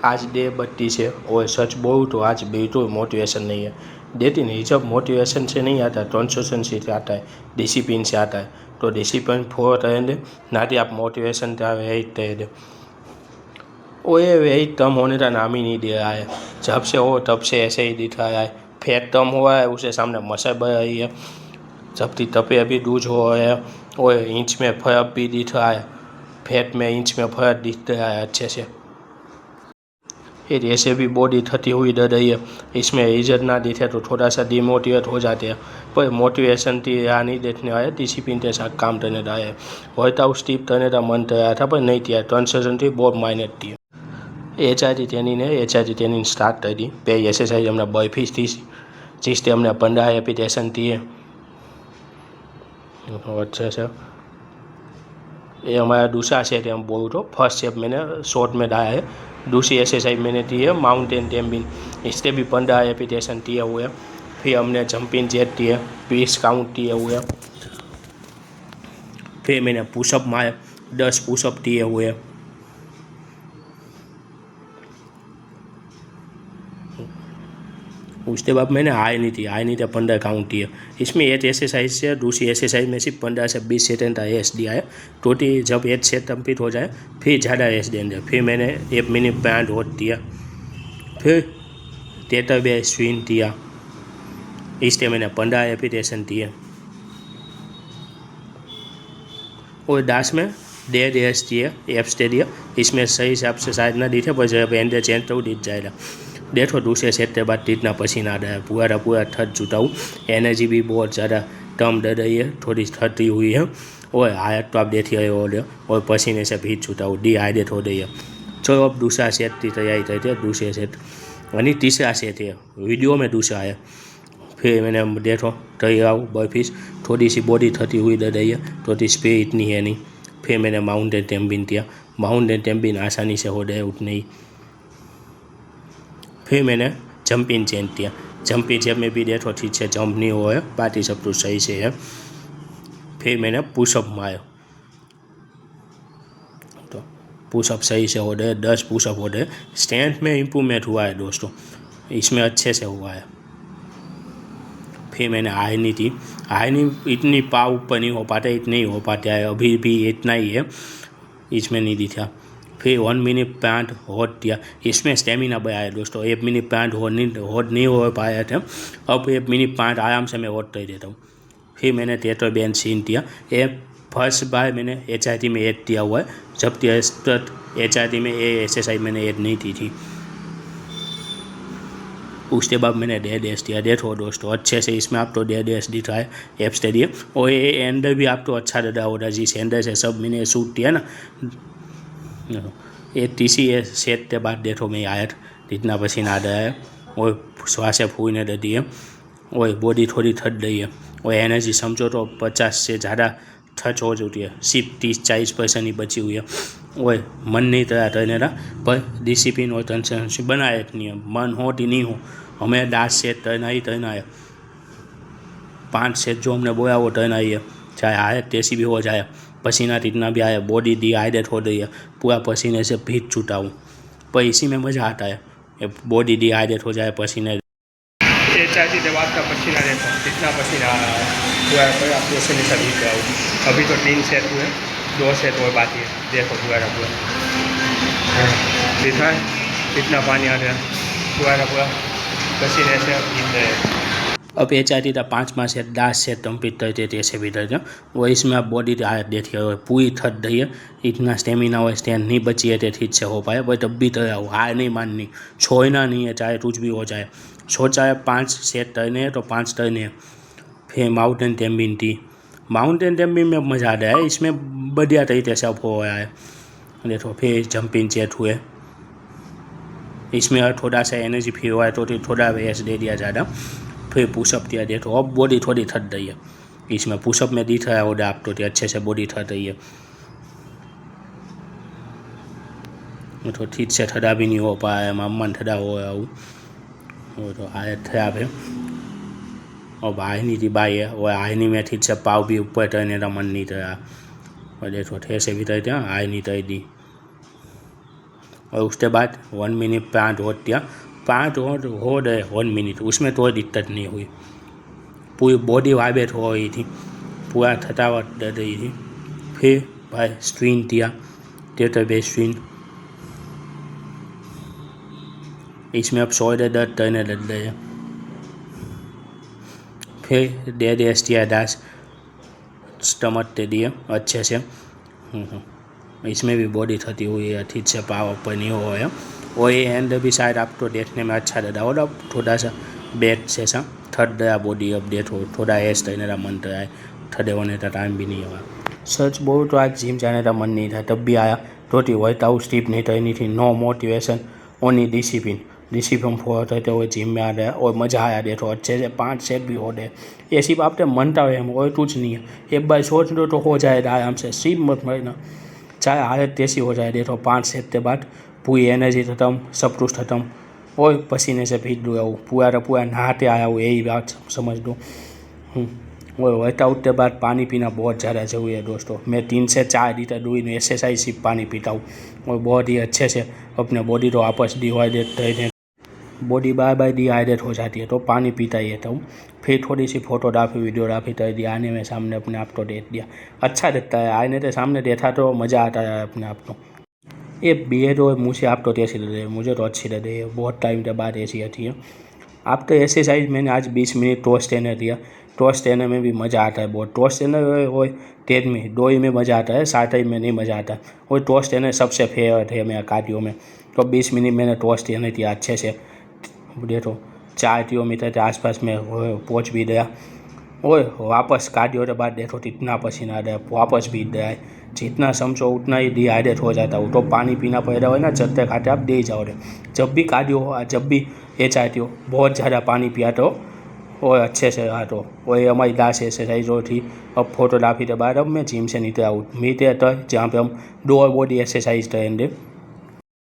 आज डे बत्ती से और सच बोलूँ तो आज बिल्कुल मोटिवेशन नहीं है। देती नहीं, जब मोटिवेशन से नहीं आता, कंसंट्रेशन से आता है, डिसिप्लिन से आता है। तो डिसिप्लिन फॉलो रहें दे, ना कि आप मोटिवेशन का वेट रहे दे। वो ये वेट कम होने का नाम ही नहीं दे रहा है। जब से हो तब से ऐसे ही दिख रहा है। फैट कम हुआ है, उसे सामने मसल बढ़ रही है। जबकि तपे अभी लूज हो है और इंच में फर्क भी दिख रहा है। फैट में इंच में फर्क दिख रहा है अच्छे से। फिर ऐसे भी बॉडी थती हुई डर रही है। इसमें रिजल्ट ना दिखे तो थोड़ा सा डिमोटिवेट हो जाते हैं, पर मोटिवेशन थी यहाँ नहीं देखने आया, डिसिप्लिन के साथ काम करने आए। वर्कआउट स्टीप करने का मन कराया था पर नहीं किया, कंसंट्रेशन थी बहुत माइनर थी। HIIT ट्रेनिंग है, HIIT ट्रेनिंग स्टार्ट कर दी। पे एक्सरसाइज हमने बर्फीज थी, जिससे हमने 15 रेपिटेशन थी है अच्छे से। ये हमारा दूसरा सेट है, हम बोलूँ तो फर्स्ट सेट मैंने शॉर्ट में डाला है। दूसरी एक्सरसाइज मैंने दी है माउंटेन टेम्बिंग, इससे भी 15 रेपिटेशन दिए हुए हैं। फिर हमने जंपिंग जेट दी है, 20 काउंट दिए हुए हैं। फिर मैंने पुशअप मारे, 10 पुशअप दिए हुए हैं। उसके बाद मैंने हाई नहीं थी 15 काउंट दिए। इसमें एक एक्सरसाइज से दूसरी एक्सरसाइज में सिर्फ 15 से 20 सेकंड का रेस्ट दिया है। टोटली जब एक सेट कंप्लीट हो जाए फिर ज़्यादा रेस्ट देंगे। फिर मैंने 1 मिनट बैंड होट दिया, फिर टेटर बे स्विंग दिया। इससे मैंने 15 रेपिटेशन दिए। और दास में 1.5 रेस्ट दिए, एप्स दे दिया। इसमें सही हिसाब से शायद ना दी थे, पर जब एंड चेंज तो दिख जाएगा। देखो दूसरे सेट के बाद इतना पसीना आ रहा है, पूरा थक चुका हूँ। एनर्जी भी बहुत ज़्यादा कम दे रही है, थोड़ी थकी हुई है। और हालत तो आप देख रहे हो, और पसीने से भीग चुका हूँ, डिहाइड्रेट हो रही है। चलो अब दूसरा सेट की तैयारी करते हैं। दूसरे सेट यानी तीसरा सेट है, वीडियो में दूसरा है। फिर मैंने देखो तैयार बर्फीस, थोड़ी सी बॉडी थकी हुई दे रही है, थोड़ी स्पीड इतनी है नहीं। फिर मैंने माउंटेन टेम्बिंग किया, माउंटेन टेम्बिंग आसानी से हो रहे उतने ही। फिर मैंने जंपिंग चेंज किया, जंपिंग चेंज में भी देखो ठीक से जंप नहीं हुआ है, बाकी सब कुछ सही से है। फिर मैंने पुशअप मारा, तो पुशअप सही से हो रहे, 10 पुशअप हो रहे। स्ट्रेंथ में इम्प्रूवमेंट हुआ है दोस्तों, इसमें अच्छे से हुआ है। फिर मैंने हाई नहीं थी, हाई नहीं इतनी पाव ऊपर नहीं हो पाता, इतने ही हो पाता है, अभी भी इतना ही है, इसमें नहीं दिखा। फिर 1 मिनट पैंट होट दिया, इसमें स्टेमिना बढ़ाया दोस्तों। 1 मिनट पैंट होट नहीं हो पाया था, अब 1 मिनट पैंट आराम से मैं होट कर देता हूँ। फिर मैंने टेटर बेंच सीन दिया। ये फर्स्ट बार मैंने HIIT में ऐड दिया हुआ है, जबकि HIIT में ये एक्सरसाइज मैंने ऐड नहीं थी। उसके बाद मैंने 1.5 डेज दिया। देखो दोस्तों अच्छे से इसमें आपको 1.5 डेज दिखा है एप्स दे दिए। और ये एंडर भी आपको अच्छा लगा होगा, जिस एंडर से सब मैंने शूट किया ना। ये तीसरी सेट के बाद देखो मैं आया इतना पसीना आ रहा है, और श्वास फूलने लगी है, और बॉडी थोड़ी थक रही है। और एनर्जी समझो तो 50 से ज़्यादा टच हो चुकी है, सिर्फ 30-40% ही बची हुई है। और मन नहीं तैयार करने का, पर डिसिप्लिन और कंसिस्टेंसी बनाए रखनी है। मन हो कि नहीं हो, हमें 10 सेट करना ही करना है। 5 सेट जो हमने बोला वो करना ही है, चाहे हालत कैसी भी हो जाए, पसीना कितना भी आए, बॉडी डिहाइड्रेट हो रही है, पूरा पसीने से भीग चुका हूँ, पर इसी में मज़ा आता है। बॉडी डिहाइड्रेट हो जाए पसीने, HIIT के बाद का पसीना देखो कितना पसीना आ रहा है, पूरा आप पसीने से भीग रहा हूँ। अभी तो 3 सेट हुए, 2 सेट और बाकी है। देखो पूरा दिखा है कितना पानी आ रहा है, पूरा पसीने से भीग रहे हैं। अब HIIT का 5वां सेट 10 सेट कंप्लीट करते थे ऐसे भी करते, वो इसमें आप बॉडी हालत देखिए पूरी थक रही है। इतना स्टेमिना और स्ट्रेंथ नहीं बची है तो ठीक से हो पाए, बट अब भी तो हार नहीं माननी, छोड़ना नहीं है, चाहे कुछ भी हो जाए। सोचा है 5 सेट करने हैं तो 5 करने हैं। फिर माउंटेन टेम्बिंग थी, माउंटेन टेम्बिंग में मज़ा आ रहा है, इसमें बढ़िया तरीके से अब हो रहा है। देखो फिर जंपिंग जेट हुए, इसमें थोड़ा सा एनर्जी फील हुआ है तो थोड़ा रेस्ट दे दिया ज़्यादा। फिर पुशअप दिया, देखो अब बॉडी थोड़ी थक रही है, इसमें पुशअप में दिख रहा है और आप तो अच्छे से बॉडी थक रही है। तो ठीक से ठंडा भी नहीं हो पाया है, मन ठंडा हो रहा हूँ, वो तो हालत खराब है। और आहिनी की बाई है, और आहिनी में ठीक से पाव भी ऊपर करने का मन नहीं रहा, और देखो ठेसे भी तरते हैं आहिनी तर दी। और उसके बाद 1 मिनट प्लांट हो दिया, प्लांट हो रहे 1 मिनट, उसमें कोई दिक्कत नहीं हुई, पूरी बॉडी वाइब्रेट हो रही थी, पूरा थकावट दे रही थी। फिर भाई स्ट्रीन दिया, डेटाबेस स्ट्रीन, इसमें अब शोल्डर दर्द करने लग गए। फिर डेड एस्टियाडास स्टमक दे दिए अच्छे से। इसमें भी बॉडी थती हुई है, ठीक से पावर पर नहीं हो है। और ये हैंड भी शायद आपको देखने में अच्छा लगा, और अब थोड़ा सा बैक से सा थक गया बॉडी अपडेट हो, थोड़ा एस्ट करने का मन कराए, थड़े होने का टाइम भी नहीं हुआ। सच बोल तो आज जिम जाने का मन नहीं था, तब भी आया, थोड़ी वर्कआउट स्टिप नहीं करनी थी, no motivation, only discipline follow करते हुए जिम में आ गया और मज़ा आया। देखो अच्छे से 5 सेट भी हो गए, ये सिर्फ आपने मनता हुए हम और कुछ नहीं है। एक बार सोच लो तो हो जाएगा आराम से, सिर्फ मत मरना, चाहे हालत कैसी हो जाए। देखो 5 सेट के बाद पूरी एनर्जी खत्म, सब कुछ खत्म, और पसीने से भीग गया हूँ, पूरा का पूरा नहाते आया हूँ, यही बात समझ लो। और वर्कआउट के बाद पानी पीना बहुत ज़्यादा जरूरी है दोस्तों। मैं 3 से 4 लीटर दूध एक्सरसाइज सिर्फ पानी पीता हूँ, और बहुत ही अच्छे से अपने बॉडी को वापस डिहाइड्रेट करने, बॉडी बार बार डिहाइड्रेट हो जाती है तो पानी पीता ही रहता हूँ। फिर थोड़ी सी फोटोग्राफी वीडियोग्राफी कर दिया, आने में सामने अपने आप को देख दिया, अच्छा लगता है, आने के सामने देखा तो मज़ा आता है अपने आप को। ये बियर्ड और मुँह से आप तो ऐसी लग रही है, मुझे तो अच्छी लग रही है, बहुत टाइम के बाद ऐसी आती है। आप तो एक्सरसाइज मैंने आज 20 मिनट टॉस ट्रेनर दिया, टॉस ट्रेनर में भी मज़ा आता है बहुत, टॉस ट्रेनर और तेज में दो ही में मज़ा आता है, 7 में नहीं मज़ा आता। और टॉस ट्रेनर सबसे फेवरेट है मेरा कार्डियो में, तो 20 मिनट मैंने टॉस ट्रेनर दिया अच्छे से। देखो 4 किलोमीटर के आसपास में पहुँच भी गया, और वापस कार्डियो के बाद देखो इतना पसीना आ गया, वापस भी गया है, जितना समझो उतना ही डिहाइड्रेट हो जाता हूँ। तो पानी पीना पड़ेगा हो ना, चलते खाते आप दे जाओगे। जब भी कार्डियो हो, जब भी ये चाहती हो, बहुत ज़्यादा पानी पिया तो और अच्छे से रहा तो। और ये हमारी लास्ट एक्सरसाइज हो थी। अब फोटोग्राफी के बाद अब मैं जिम से निकला हूँ, मिलते हैं तो जहाँ पे हम 2 बॉडी एक्सरसाइज करेंगे।